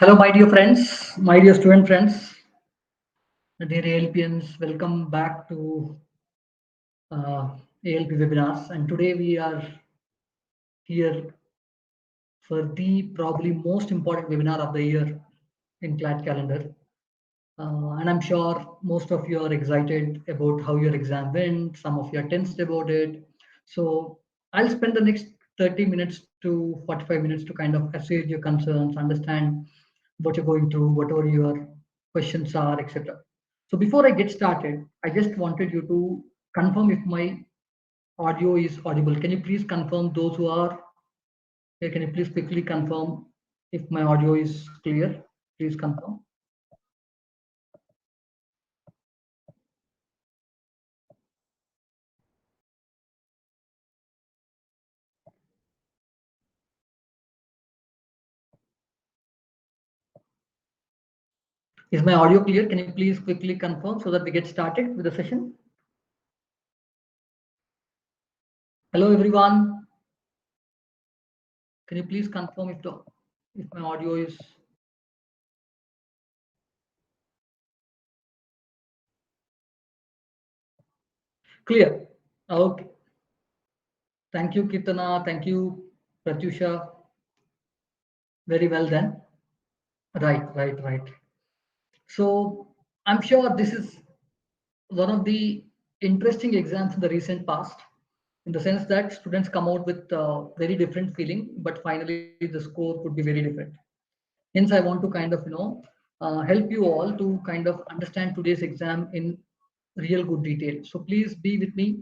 Hello, my dear friends, my dear student friends, dear ALPians. Welcome back to ALP webinars. And today we are here for the probably most important webinar of the year in Clat calendar. And I'm sure most of you are excited about how your exam went. Some of you are tensed about it. So I'll spend the next 30 minutes to 45 minutes to kind of assuage your concerns, understand what you're going through, whatever your questions are, etc. So before I get started, I just wanted you to confirm if my audio is audible. Can you please confirm those who are here? Can you please quickly confirm if my audio is clear? Please confirm. Is my audio clear? Can you please quickly confirm so that we get started with the session? Hello, everyone. Can you please confirm if my audio is clear? Okay. Thank you, Kitana. Thank you, Pratyusha. Very well then. Right. So I'm sure this is one of the interesting exams in the recent past, in the sense that students come out with very different feeling, but finally the score could be very different. Hence, I want to kind of help you all to kind of understand today's exam in real good detail. So please be with me.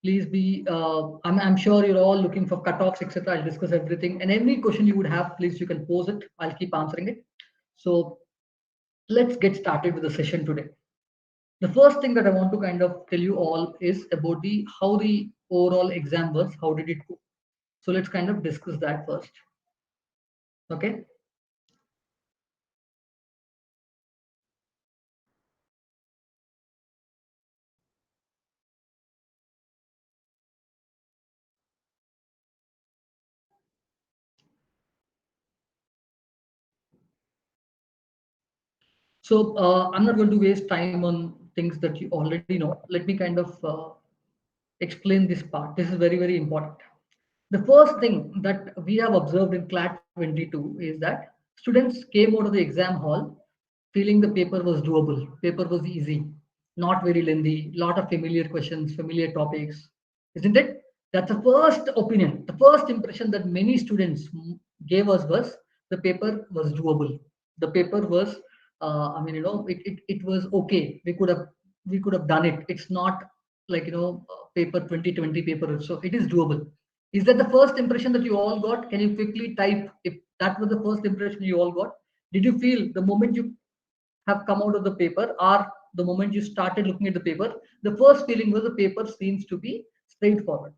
Please be. I'm sure you're all looking for cutoffs, etc. I'll discuss everything, and any question you would have, please you can pose it. I'll keep answering it. So let's get started with the session today. The first thing that I want to kind of tell you all is about the how the overall exam was. How did it go? So let's kind of discuss that first. Okay. So I'm not going to waste time on things that you already know. Let me kind of explain this part. This is very, very important. The first thing that we have observed in CLAT 22 is that students came out of the exam hall feeling the paper was doable, paper was easy, not very lengthy, lot of familiar questions, familiar topics, isn't it? That's the first opinion. The first impression that many students gave us was the paper was doable. The paper was, it was okay. We could have done it. It's not like paper 2020 paper. So it is doable. Is that the first impression that you all got? Can you quickly type if that was the first impression you all got? Did you feel the moment you have come out of the paper or the moment you started looking at the paper, the first feeling was the paper seems to be straightforward?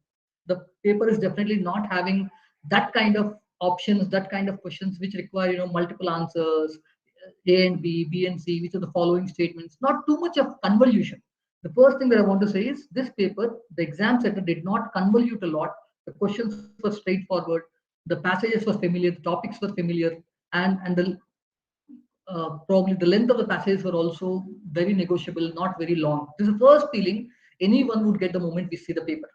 The paper is definitely not having that kind of options, that kind of questions which require multiple answers, A and B and C, which are the following statements. Not too much of convolution. The first thing that I want to say is this paper, the exam setter did not convolute a lot. The questions were straightforward. The passages were familiar. The topics were familiar, and the probably the length of the passages were also very negotiable, not very long. This is the first feeling anyone would get the moment we see the paper.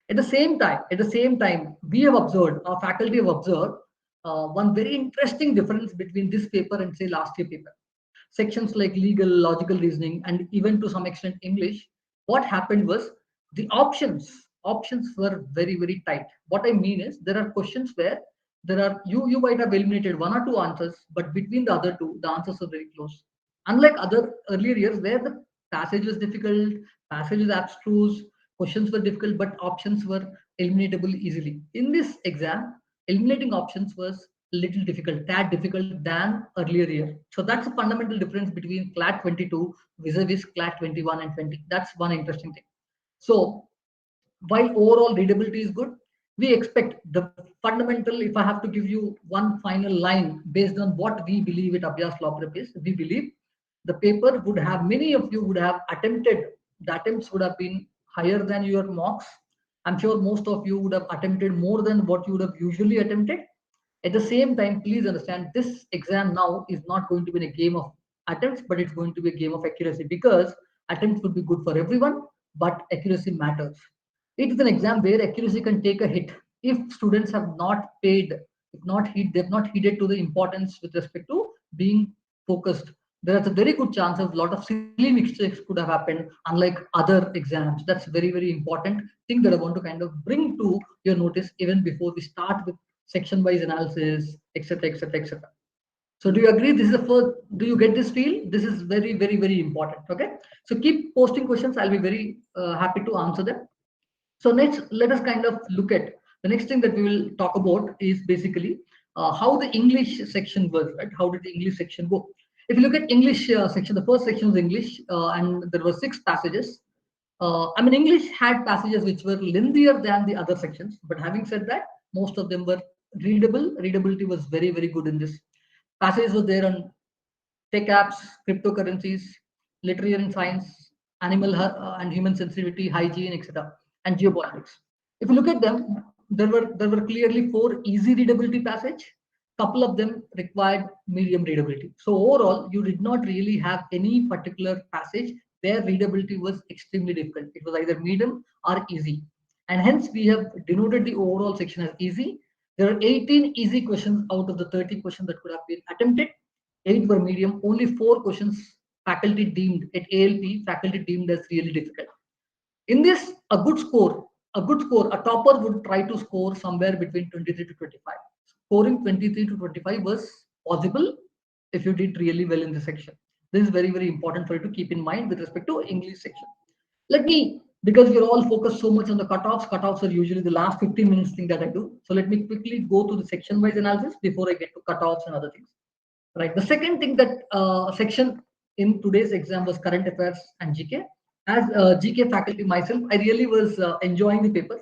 At the same time, we have observed, our faculty have observed one very interesting difference between this paper and say last year paper. Sections like legal, logical reasoning, and even to some extent English, what happened was the options were very, very tight. What I mean is there are questions where you might have eliminated one or two answers, but between the other two, the answers are very close. Unlike other earlier years where the passage was difficult, passage was abstruse, questions were difficult, but options were eliminatable easily. In this exam, eliminating options was little difficult, tad difficult than earlier year. So that's a fundamental difference between CLAT 22 vis-a-vis CLAT 21 and 20. That's one interesting thing. So while overall readability is good, we expect the fundamental, if I have to give you one final line based on what we believe at Abhyaas LawPrep is, we believe the paper would have, many of you would have attempted, the attempts would have been higher than your mocks. I'm sure most of you would have attempted more than what you would have usually attempted. At the same time, please understand this exam now is not going to be a game of attempts, but it's going to be a game of accuracy, because attempts would be good for everyone, but accuracy matters. It is an exam where accuracy can take a hit if students have not paid, if not they've not heeded to the importance with respect to being focused. There is a very good chance of a lot of silly mistakes could have happened, unlike other exams. That's very, very important thing that I want to kind of bring to your notice even before we start with section wise analysis, etc., etc., etc. So do you agree? This is the first. Do you get this feel? This is very, very, very important. Okay. So keep posting questions. I'll be very happy to answer them. So next, let us kind of look at the next thing that we will talk about is basically how the English section was, right? How did the English section go? If you look at English section, the first section was English, and there were 6 passages. I mean, English had passages which were lengthier than the other sections, but having said that, most of them were readable. Readability was very, very good in this. Passages were there on tech apps, cryptocurrencies, literature and science, animal and human sensitivity, hygiene, etc., and geopolitics. If you look at them, there were clearly 4 easy readability passage. Couple of them required medium readability. So overall, you did not really have any particular passage where readability was extremely difficult. It was either medium or easy, and hence we have denoted the overall section as easy. There are 18 easy questions out of the 30 questions that could have been attempted. 8 were medium. Only 4 questions faculty deemed at ALP, faculty deemed as really difficult. In this, a topper would try to score somewhere between 23 to 25. Scoring 23 to 25 was possible if you did really well in the section. This is very, very important for you to keep in mind with respect to English section. Let me, because we're all focused so much on the cutoffs, cutoffs are usually the last 15 minutes thing that I do. So let me quickly go to the section wise analysis before I get to cutoffs and other things. Right. The second thing that section in today's exam was current affairs and GK. As GK faculty myself, I really was enjoying the paper.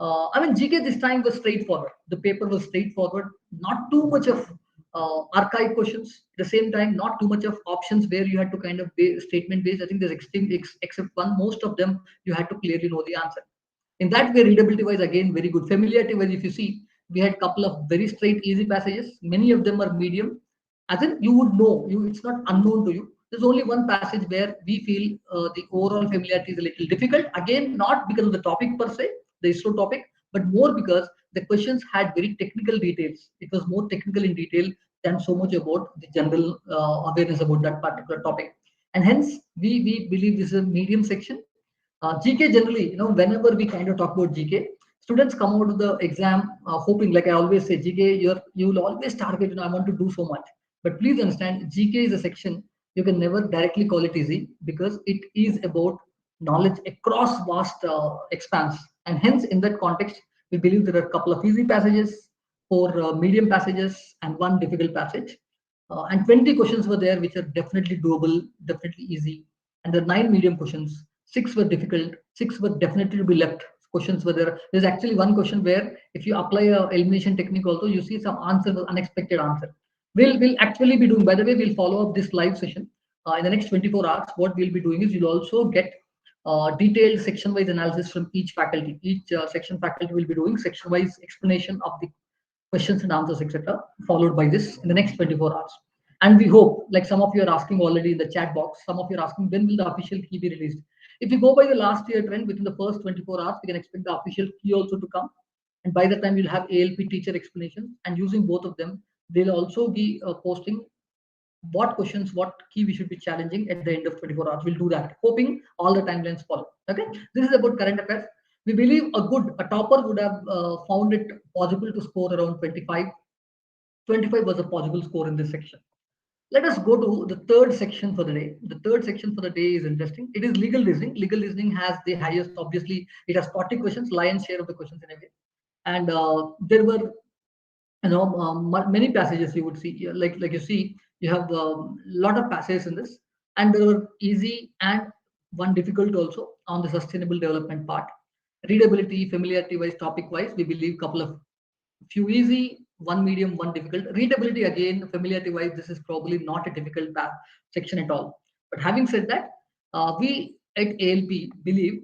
I mean, GK this time was straightforward. The paper was straightforward. Not too much of archive questions. At the same time, not too much of options where you had to kind of statement based. I think there's extreme except one. Most of them you had to clearly know the answer. In that way, readability wise, again very good. Familiarity wise, if you see, we had a couple of very straight, easy passages. Many of them are medium, as in you would know. It's not unknown to you. There's only one passage where we feel the overall familiarity is a little difficult. Again, not because of the topic per se, the ISRO topic, but more because the questions had very technical details. It was more technical in detail than so much about the general awareness about that particular topic. And hence, we believe this is a medium section. GK generally, whenever we kind of talk about GK, students come out of the exam hoping, like I always say, GK, you'll always target, I want to do so much. But please understand, GK is a section you can never directly call it easy because it is about knowledge across vast expanse. And hence, in that context, we believe there are a couple of easy passages, 4 medium passages, and 1 difficult passage. And 20 questions were there, which are definitely doable, definitely easy. And there are 9 medium questions. 6 were difficult. 6 were definitely to be left. Questions were there. There's actually one question where if you apply a elimination technique also, you see some answer was unexpected answer. We'll actually be doing, by the way, we'll follow up this live session in the next 24 hours. What we'll be doing is you'll also get detailed section-wise analysis from each faculty. Each section faculty will be doing section-wise explanation of the questions and answers, etc., followed by this in the next 24 hours. And we hope, like some of you are asking already in the chat box, some of you are asking when will the official key be released? If we go by the last year trend, within the first 24 hours, we can expect the official key also to come. And by the time you'll have ALP teacher explanations, and using both of them, they'll also be posting what questions, what key we should be challenging at the end of 24 hours. We'll do that, hoping all the timelines follow. Okay, this is about current affairs. We believe a topper would have found it possible to score around 25. 25 was a possible score in this section. Let us go to the third section for the day. The third section for the day is interesting. It is legal reasoning. Legal reasoning has the highest, obviously, it has 40 questions, lion's share of the questions in a way. And there were, many passages you would see, like you see, you have a lot of passages in this, and there were easy and one difficult also on the sustainable development part. Readability, familiarity wise, topic wise, we believe couple of few easy, 1 medium, 1 difficult. Readability again, familiarity wise, this is probably not a difficult section at all. But having said that, we at ALP believe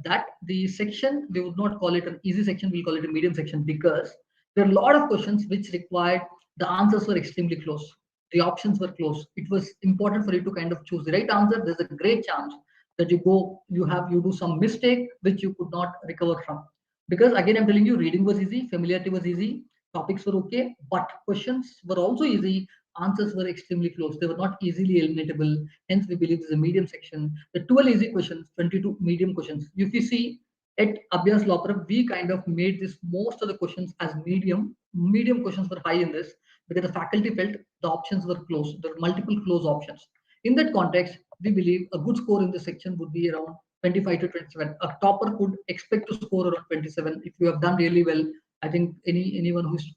that the section, we would not call it an easy section, we'll call it a medium section because There are a lot of questions which required the answers were extremely close. The options were close. It was important for you to kind of choose the right answer. There's a great chance that you do some mistake which you could not recover from. Because again, I'm telling you, reading was easy, familiarity was easy, topics were okay, but questions were also easy. Answers were extremely close. They were not easily eliminatable. Hence, we believe this is a medium section. The 12 easy questions, 22 medium questions. If you see at Abhyaas LawPrep, we kind of made this most of the questions as medium. Medium questions were high in this because the faculty felt the options were close. There were multiple close options. In that context, we believe a good score in this section would be around 25 to 27. A topper could expect to score around 27. If you have done really well, I think anyone who's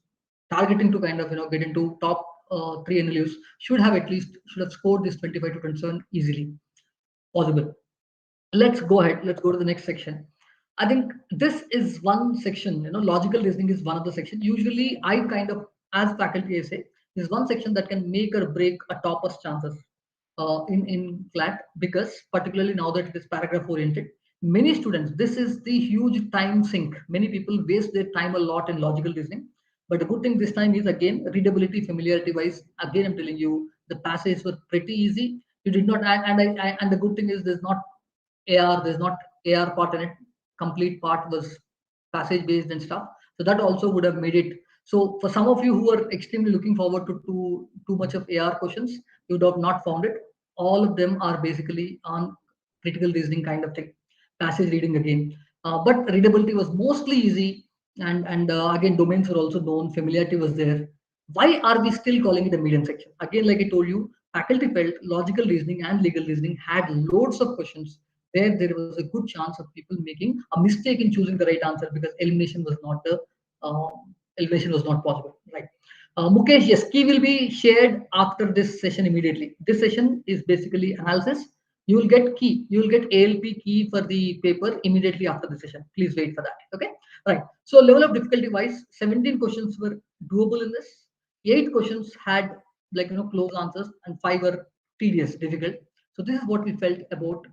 targeting to kind of get into top three NLUs should have scored this 25 to 27 easily possible. Let's go ahead. Let's go to the next section. I think this is one section. Logical reasoning is one of the section. Usually, I kind of, as faculty, I say, is one section that can make or break a topper's chances in Clat, because particularly now that it is paragraph oriented, many students, this is the huge time sink. Many people waste their time a lot in logical reasoning. But the good thing this time is, again, readability, familiarity wise. Again, I'm telling you, the passages were pretty easy. You did not, and the good thing is there's not there's not AR part in it. Complete part was passage based and stuff. So that also would have made it. So for some of you who are extremely looking forward to too much of AR questions, you would have not found it. All of them are basically on critical reasoning kind of thing, passage reading again. But readability was mostly easy, and again domains were also known, familiarity was there. Why are we still calling it a medium section? Again, like I told you, faculty felt logical reasoning and legal reasoning had loads of questions where there was a good chance of people making a mistake in choosing the right answer because uh, elimination was not possible, right? Mukesh, yes, key will be shared after this session immediately. This session is basically analysis. You will get key. You will get ALP key for the paper immediately after the session. Please wait for that. Okay, right. So level of difficulty wise, 17 questions were doable in this. 8 questions had close answers, and 5 were tedious, difficult. So this is what we felt about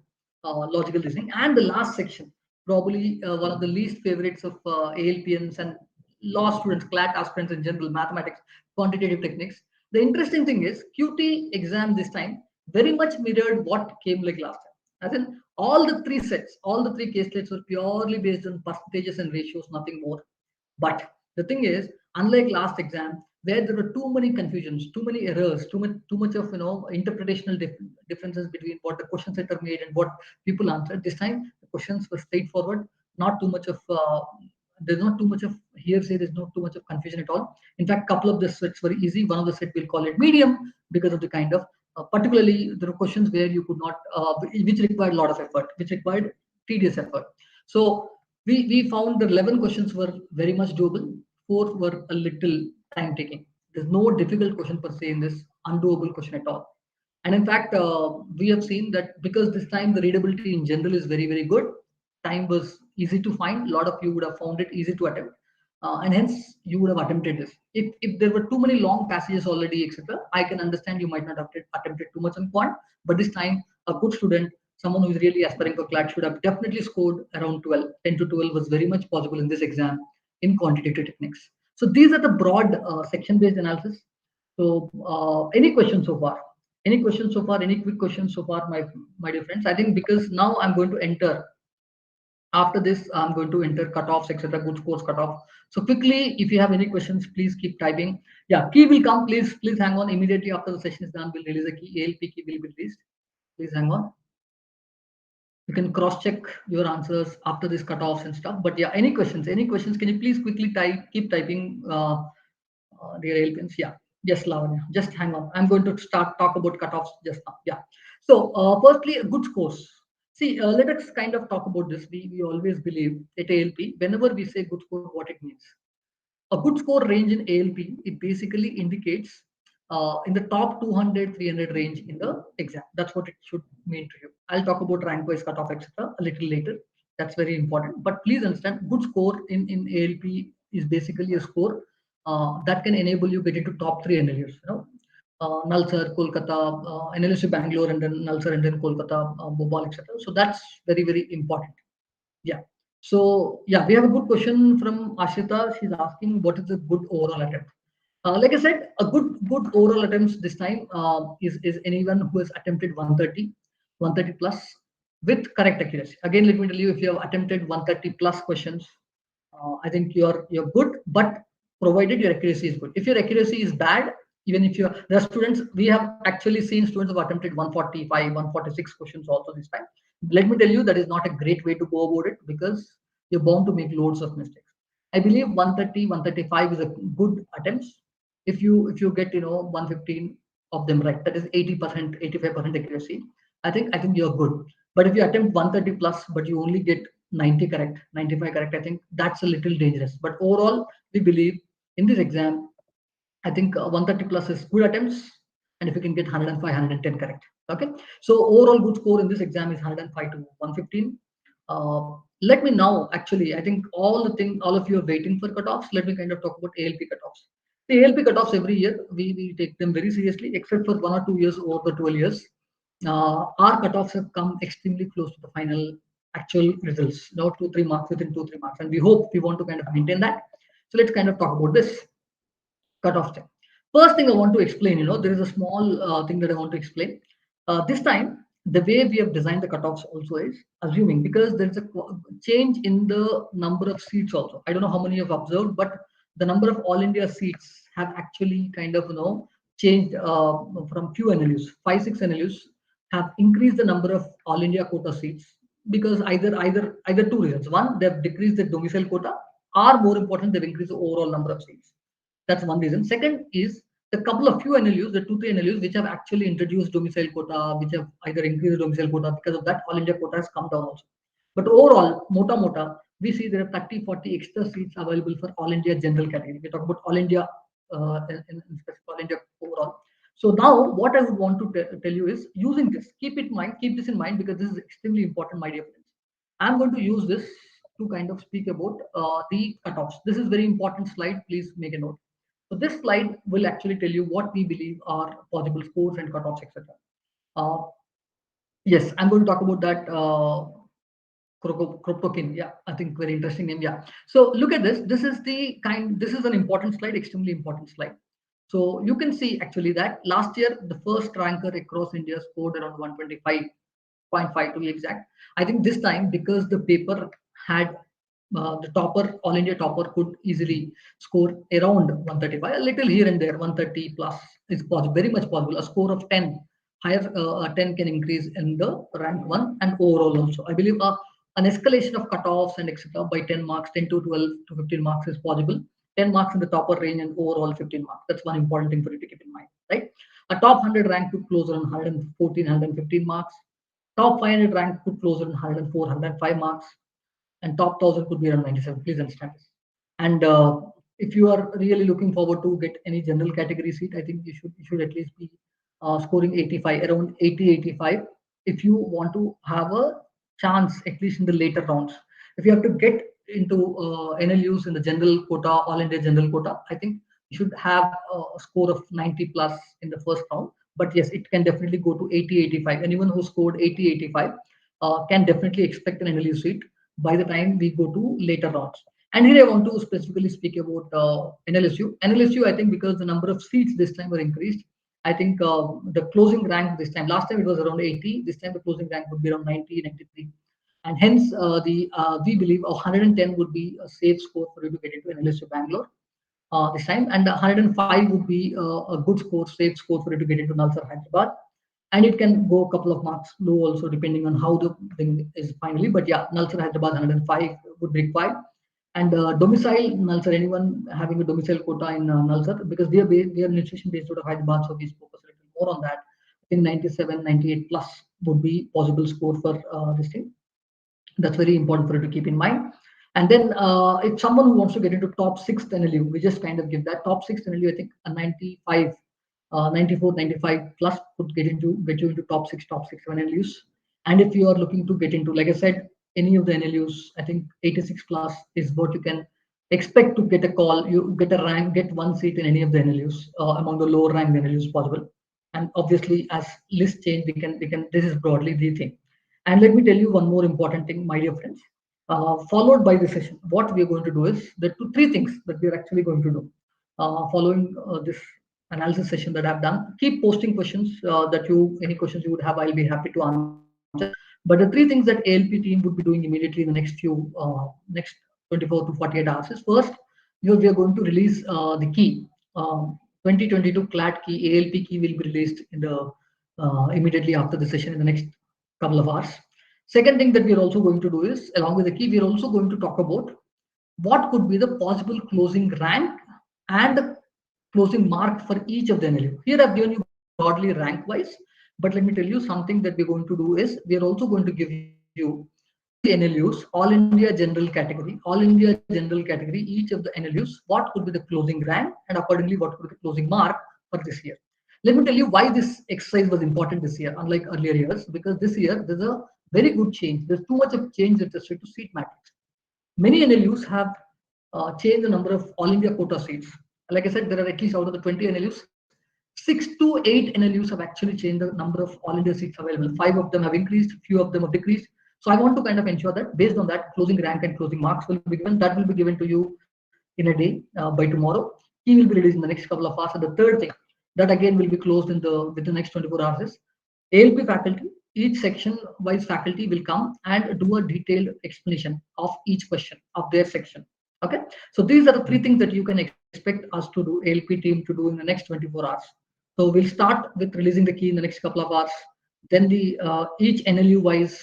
logical reasoning. And the last section, probably one of the least favorites of ALPNs and law students, Clat aspirants in general, mathematics, quantitative techniques. The interesting thing is QT exam this time very much mirrored what came like last time. As in all the three sets, all the three case sets were purely based on percentages and ratios, nothing more. But the thing is, unlike last exam, where there were too many confusions, too many errors, too much of interpretational differences between what the question setter made and what people answered. This time, the questions were straightforward. Not too much of there's not too much of hearsay. There's not too much of confusion at all. In fact, couple of the sets were easy. One of the set we'll call it medium because of the kind of particularly there are questions where you could not which required a lot of effort, which required tedious effort. So we found the 11 questions were very much doable. 4 were a little time taking. There's no difficult question per se in this undoable question at all. And in fact, we have seen that because this time the readability in general is very, very good, time was easy to find. A lot of you would have found it easy to attempt. And hence you would have attempted this. If there were too many long passages already, etc., I can understand you might not have attempted too much on quant, but this time a good student, someone who is really aspiring for CLAT, should have definitely scored around 12. 10 to 12 was very much possible in this exam in quantitative techniques. So these are the broad section-based analysis. So any questions so far? Any questions so far? Any quick questions so far, my dear friends? I think because now I'm going to enter. After this, I'm going to enter cutoffs, etc. Good scores cutoff. So quickly, if you have any questions, please keep typing. Yeah, key will come. Please hang on. Immediately after the session is done, we'll release a key. ALP key will be released. Please hang on. You can cross-check your answers after this cutoffs and stuff. But yeah, any questions? Any questions? Can you please quickly keep typing, dear ALPNs? Yeah. Yes, Lavanya. Just hang on. I'm going to start talk about cutoffs just now. Yeah. So firstly, good scores. See, let us kind of talk about this. We always believe at ALP, whenever we say good score, what it means. A good score range in ALP, it basically indicates in the top 200, 300 range in the exam. That's what it should mean to you. I'll talk about rank wise cutoff, etc. a little later. That's very important. But please understand, good score in ALP is basically a score that can enable you get into top 3 NLUs. NALSAR, Kolkata, NLSIU Bangalore, and then NALSAR, and then Kolkata, Bhopal, etc. So that's very, very important. Yeah. So yeah, we have a good question from Ashita. She's asking, what is a good overall attempt? Like I said, a good overall attempts this time is anyone who has attempted 130 plus with correct accuracy. Again, let me tell you, if you have attempted 130 plus questions, I think you're good, but provided your accuracy is good. If your accuracy is bad, even if you're there are students, we have actually seen students who have attempted 145, 146 questions also this time. Let me tell you, that is not a great way to go about it because you're bound to make loads of mistakes. I believe 130, 135 is a good attempts. If you get 115 of them right, that is 80%, 85% accuracy. I think you're good. But if you attempt 130 plus, but you only get 90 correct, 95 correct, I think that's a little dangerous. But overall, we believe in this exam, I think 130 plus is good attempts, and if you can get 105, 110 correct. Okay, so overall good score in this exam is 105 to 115. Let me now actually, I think all of you are waiting for cutoffs. Let me kind of talk about ALP cutoffs. The ALP cutoffs every year we take them very seriously, except for 1 or 2 years over the 12 years. Our cutoffs have come extremely close to the final actual results. Now 2 3 marks within 2 3 marks, and we want to kind of maintain that. So let's kind of talk about this cutoff thing. First thing I want to explain, there is a small thing that I want to explain. This time, the way we have designed the cutoffs also is assuming because there is a change in the number of seats also. I don't know how many you have observed, but the number of all India seats have actually kind of changed from few NLUs. 5 6 NLUs have increased the number of all India quota seats because either two reasons. One, they have decreased the domicile quota, or more important, they've increased the overall number of seats. That's one reason. Second is the couple of few NLUs, the 2 3 NLUs, which have actually introduced domicile quota, which have either increased the domicile quota. Because of that, all India quota has come down also. But overall, mota, we see there are 30 40 extra seats available for all India general category. We talk about all India, in specific all India overall. So now, what I would want to tell you is using this. Keep this in mind because this is extremely important, my dear friends. I'm going to use this to kind of speak about the cutoffs. This is very important slide. Please make a note. So this slide will actually tell you what we believe are possible scores and cutoffs, etc. Uh, yes, I'm going to talk about that. Cryptokin, yeah, I think very interesting name. Yeah. So look at this. This is an important slide, extremely important slide. So you can see actually that last year the first ranker across India scored around 125.5 to be exact. I think this time because the paper had the topper, all India topper could easily score around 135, a little here and there, 130 plus is possible, very much possible. A score of 10, higher 10 can increase in the rank one and overall also. I believe an escalation of cutoffs and etc. by 10 marks, 10 to 12 to 15 marks is possible. 10 marks in the topper range and overall 15 marks. That's one important thing for you to keep in mind, right? A top 100 rank could close on 114, 115 marks. Top 500 rank could close on 104, 105 marks, and top 1000 could be around 97. Please understand this. And if you are really looking forward to get any general category seat, I think you should at least be scoring 85, around 80, 85, if you want to have a chance at least in the later rounds. If you have to get into NLUs in the general quota, all India general quota, I think you should have a score of 90 plus in the first round. But yes, it can definitely go to 80, 85. Anyone who scored 80, 85 can definitely expect an NLU seat by the time we go to later rounds. And here I want to specifically speak about NLSU. NLSU, I think because the number of seats this time were increased, I think the closing rank this time, last time it was around 80, this time the closing rank would be around 90, 93. And hence, we believe 110 would be a safe score for you to get into NLSU Bangalore this time, and 105 would be a good score, safe score for you to get into NALSAR Hyderabad. And it can go a couple of marks low also depending on how the thing is finally. But yeah, NALSAR Hyderabad 105 would be required. And domicile NALSAR, anyone having a domicile quota in NALSAR, because we are nutrition based out of Hyderabad, so we focus a little more on that. I think 97, 98 plus would be possible score for this thing. That's very important for you to keep in mind. And then if someone who wants to get into top 6 NLU, we just kind of give that top 6 NLU. I think a 95, 94, 95 plus could get you into top 6 NLUs. And if you are looking to get into, like I said, any of the NLUs, I think 86 plus is what you can expect to get a call. You get a rank, get one seat in any of the NLUs among the lower ranked NLUs possible. And obviously, as list change, we can. This is broadly the thing. And let me tell you one more important thing, my dear friends. followed by the session. What we are going to do is there are three things that we are actually going to do following this analysis session that I've done. Keep posting questions any questions you would have, I'll be happy to answer. But the three things that ALP team would be doing immediately in the next 24 to 48 hours is first, we are going to release the key. 2022 Clat key, ALP key will be released in the immediately after the session in the next couple of hours. Second thing that we are also going to do is, along with the key, we are also going to talk about what could be the possible closing rank and the closing mark for each of the NLU. Here I've given you broadly rank wise, but let me tell you something that we're going to do is we are also going to give you each of the NLUs, All India General Category, each of the NLUs, what could be the closing rank and accordingly what could be the closing mark for this year. Let me tell you why this exercise was important this year, unlike earlier years, because this year there's a very good change. There's too much of change with respect to seat matrix. Many NLUs have changed the number of all India quota seats. Like I said, there are at least out of the 20 NLUs, 6 to 8 NLUs have actually changed the number of all India seats available. 5 of them have increased, few of them have decreased. So I want to kind of ensure that based on that, closing rank and closing marks will be given. That will be given to you in a day by tomorrow. Key will be released in the next couple of hours. And the third thing that again will be closed within the next 24 hours is ALP faculty. Each section wise faculty will come and do a detailed explanation of each question of their section. Okay, so these are the three things that you can expect us to do, ALP team to do in the next 24 hours. So we'll start with releasing the key in the next couple of hours. Then the each NLU wise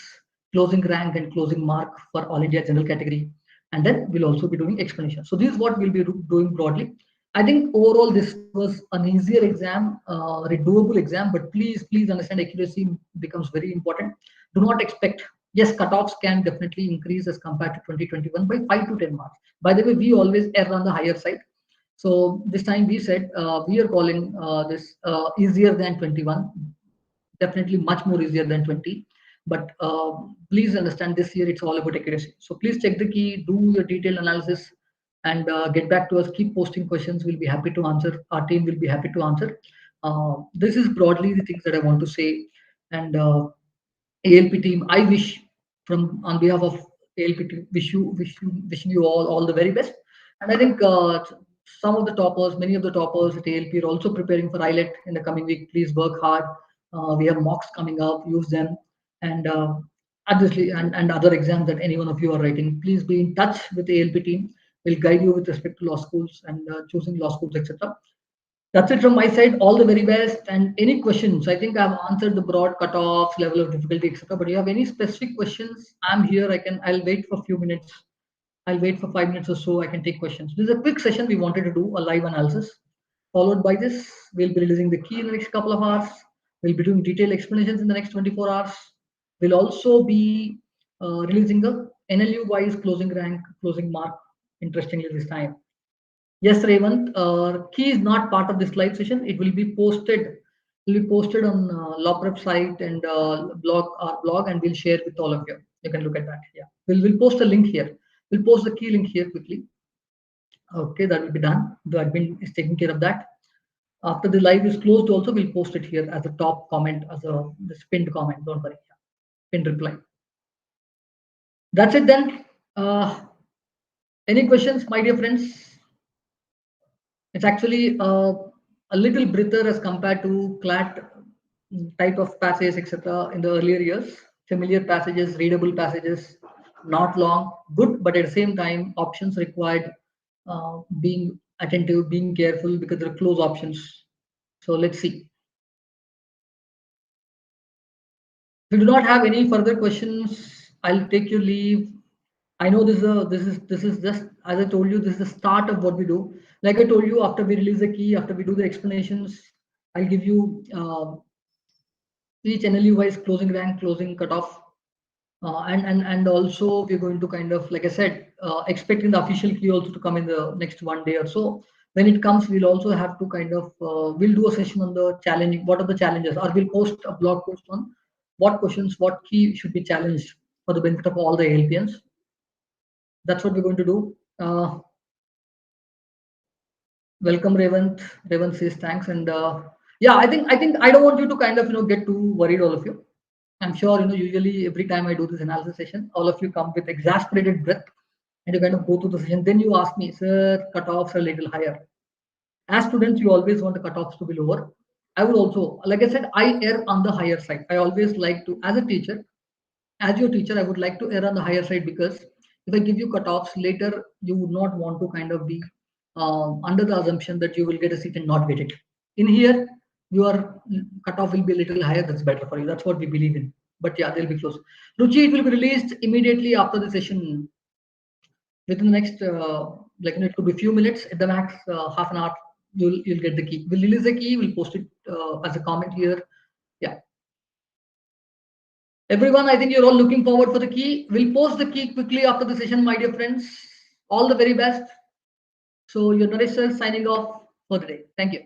closing rank and closing mark for all India general category, and then we'll also be doing explanation. So this is what we'll be doing broadly. I think overall this was an easier exam, a doable exam, but please understand accuracy becomes very important. Do not expect, yes, cutoffs can definitely increase as compared to 2021 by 5 to 10 marks. By the way, we always err on the higher side. So this time we said we are calling this easier than 21, definitely much more easier than 20. But please understand this year it's all about accuracy. So please check the key, do your detailed analysis, and get back to us. Keep posting questions. We'll be happy to answer. Our team will be happy to answer. This is broadly the things that I want to say. And ALP team, I wish from on behalf of ALP team, wishing you all the very best. And I think some of the toppers, many of the toppers at ALP are also preparing for IELT in the coming week. Please work hard. We have mocks coming up. Use them, and obviously, and other exams that any one of you are writing. Please be in touch with the ALP team. We'll guide you with respect to law schools and choosing law schools, etc. That's it from my side. All the very best. And any questions? I think I've answered the broad cutoffs, level of difficulty, etc. But you have any specific questions? I'm here. I'll wait for a few minutes. I'll wait for 5 minutes or so. I can take questions. This is a quick session. We wanted to do a live analysis. Followed by this, we'll be releasing the key in the next couple of hours. We'll be doing detailed explanations in the next 24 hours. We'll also be releasing the NLU wise closing rank, closing mark. Interestingly, this time. Yes, Revant. Key is not part of this live session. It will be posted. Will be posted on LawPrep site and our blog, and we'll share with all of you. You can look at that. Yeah, we'll post a link here. We'll post the key link here quickly. Okay, that will be done. The admin is taking care of that. After the live is closed, also we'll post it here as a top comment, as a this pinned comment. Don't worry, pinned reply. That's it then. Any questions, my dear friends? It's actually a little breather as compared to Clat type of passages, etc. in the earlier years. Familiar passages, readable passages, not long, good, but at the same time, options required being attentive, being careful because there are close options. So let's see. If you do not have any further questions, I'll take your leave. I know this is just, as I told you, this is the start of what we do. Like I told you, after we release the key, after we do the explanations, I'll give you each NLU wise closing rank, closing cutoff, and also we're going to kind of, like I said, expecting the official key also to come in the next 1 day or so. When it comes, we'll also have to kind of we'll do a session on the challenging. What are the challenges? Or we'll post a blog post on what questions, what key should be challenged for the benefit of all the ALPNs. That's what we're going to do. Welcome, Revant. Revant says thanks, and yeah, I think I don't want you to kind of get too worried, all of you. I'm sure usually every time I do this analysis session, all of you come with exasperated breath and you kind of go through the session. Then you ask me, sir, cutoffs are a little higher. As students, you always want the cutoffs to be lower. I would also, like I said, I err on the higher side. I always like to, as a teacher, as your teacher, I would like to err on the higher side, because if I give you cutoffs later, you would not want to kind of be under the assumption that you will get a seat and not get it. In here, your cutoff will be a little higher. That's better for you. That's what we believe in. But yeah, they'll be close. Ruchi, it will be released immediately after the session, within the next it could be few minutes at the max, half an hour. You'll get the key. We'll release the key. We'll post it as a comment here. Yeah. Everyone, I think you're all looking forward for the key. We'll post the key quickly after the session, my dear friends. All the very best. So your Naresh sir signing off for the day. Thank you.